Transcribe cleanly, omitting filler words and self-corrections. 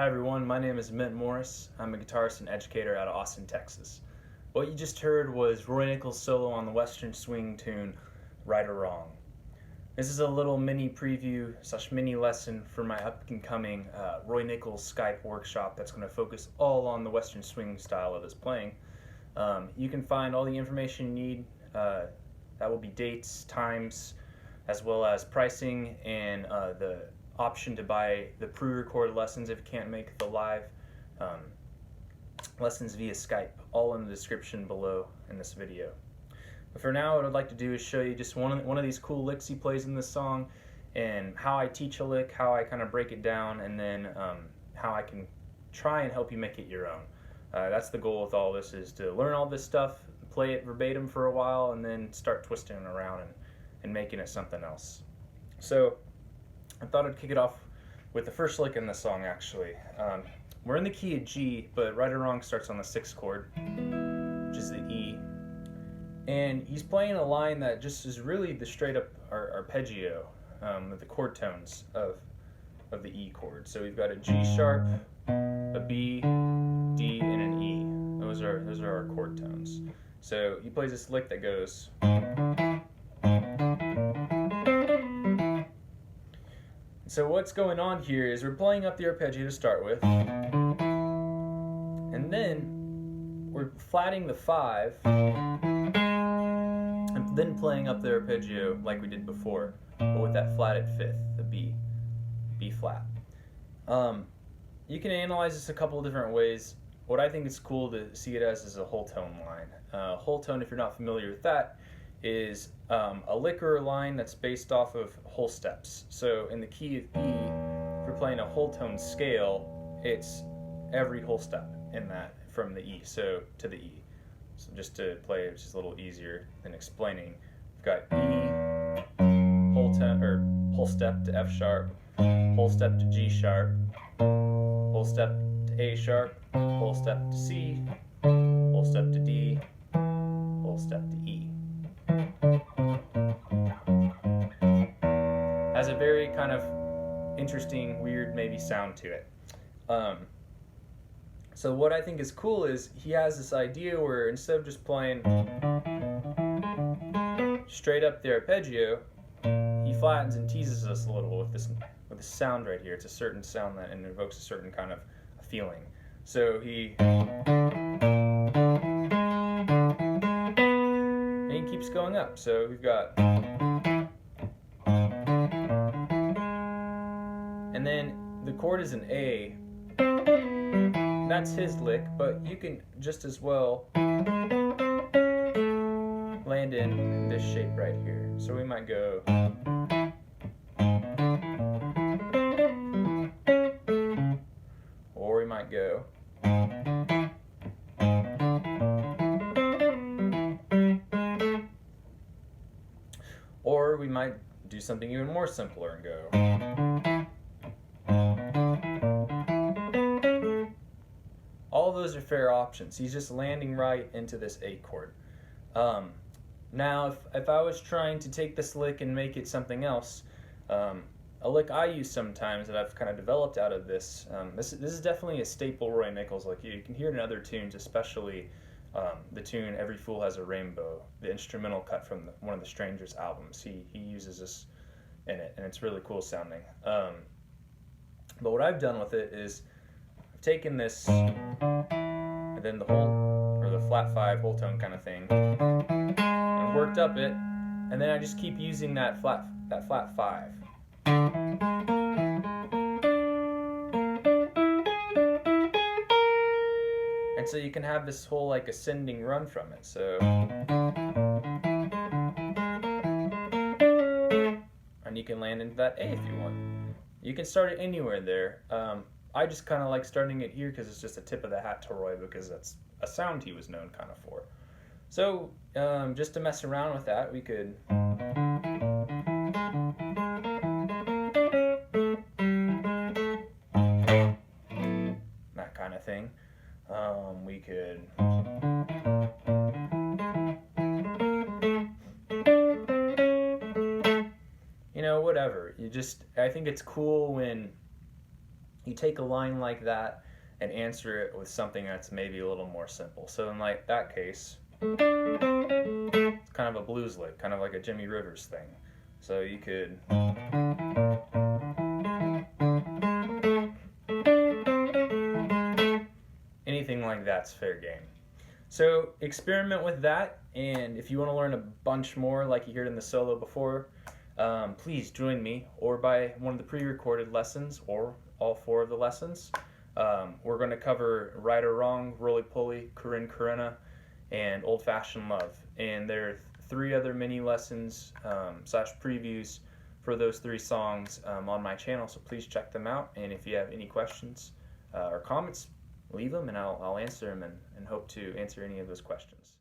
everyone, my name is Ment Morris. I'm a guitarist and educator out of Austin, Texas. What you just heard was Roy Nichols' solo on the Western swing tune, Right or Wrong. This is a little mini preview / mini lesson for my up-and-coming Roy Nichols Skype workshop that's going to focus all on the Western swing style of his playing. You can find all the information you need. That will be dates, times, as well as pricing and the option to buy the pre-recorded lessons if you can't make the live lessons via Skype, all in the description below in this video. But for now, what I'd like to do is show you just one of these cool licks he plays in this song, and how I teach a lick, how I kind of break it down, and then how I can try and help you make it your own. That's the goal with all this, is to learn all this stuff, play it verbatim for a while, and then start twisting it around and making it something else. So I thought I'd kick it off with the first lick in the song, actually. We're in the key of G, but Right or Wrong starts on the 6th chord, which is the E. And he's playing a line that just is really the straight up arpeggio, with the chord tones of the E chord. So we've got a G sharp, a B, D, and an E. Those are our chord tones. So he plays this lick that goes. So what's going on here is we're playing up the arpeggio to start with, and then we're flatting the 5, and then playing up the arpeggio like we did before, but with that flatted 5th, the B flat. You can analyze this a couple of different ways. What I think is cool to see it as is a whole tone line. Whole tone, if you're not familiar with that, is a lick or a line that's based off of whole steps. So in the key of E, if you're playing a whole tone scale, it's every whole step in that from the E to the E. So just to play it, it's just a little easier than explaining. We've got E, whole tone or whole step to F sharp, whole step to G sharp, whole step to A sharp, whole step to C, whole step to D, whole step to E. Has a very kind of interesting, weird maybe sound to it. So what I think is cool is he has this idea where instead of just playing straight up the arpeggio, he flattens and teases us a little with this sound right here. It's a certain sound that invokes a certain kind of feeling. So he keeps going up. So we've got, and then the chord is an A. That's his lick, but you can just as well land in this shape right here. So we might go, or we might go, or we might do something even more simpler and go. All those are fair options. He's just landing right into this A chord. Now, if I was trying to take this lick and make it something else, a lick I use sometimes that I've kind of developed out of this, this is definitely a staple Roy Nichols lick. You can hear it in other tunes, especially the tune Every Fool Has a Rainbow, the instrumental cut from one of the Strangers albums. He uses this in it, and it's really cool sounding. But what I've done with it is I've taken this, and then the whole, or the flat 5 whole tone kind of thing, and worked up it, and then I just keep using that flat 5. And so you can have this whole like ascending run from it. So, and you can land into that A if you want. You can start it anywhere there. I just kind of like starting it here because it's just a tip of the hat to Roy, because that's a sound he was known kind of for. So just to mess around with that, we could that kind of thing. We could whatever. I think it's cool when you take a line like that and answer it with something that's maybe a little more simple. So in like that case, it's kind of a blues lick, kind of like a Jimmy Rivers thing. So you could anything like that's fair game. So experiment with that, and if you want to learn a bunch more like you heard in the solo before, please join me or buy one of the pre-recorded lessons or all 4 of the lessons. We're going to cover Right or Wrong, Roly Poly, Corrine, Corrina, and Old Fashioned Love. And there are 3 other mini lessons slash previews for those 3 songs on my channel, so please check them out. And if you have any questions or comments, leave them and I'll answer them and hope to answer any of those questions.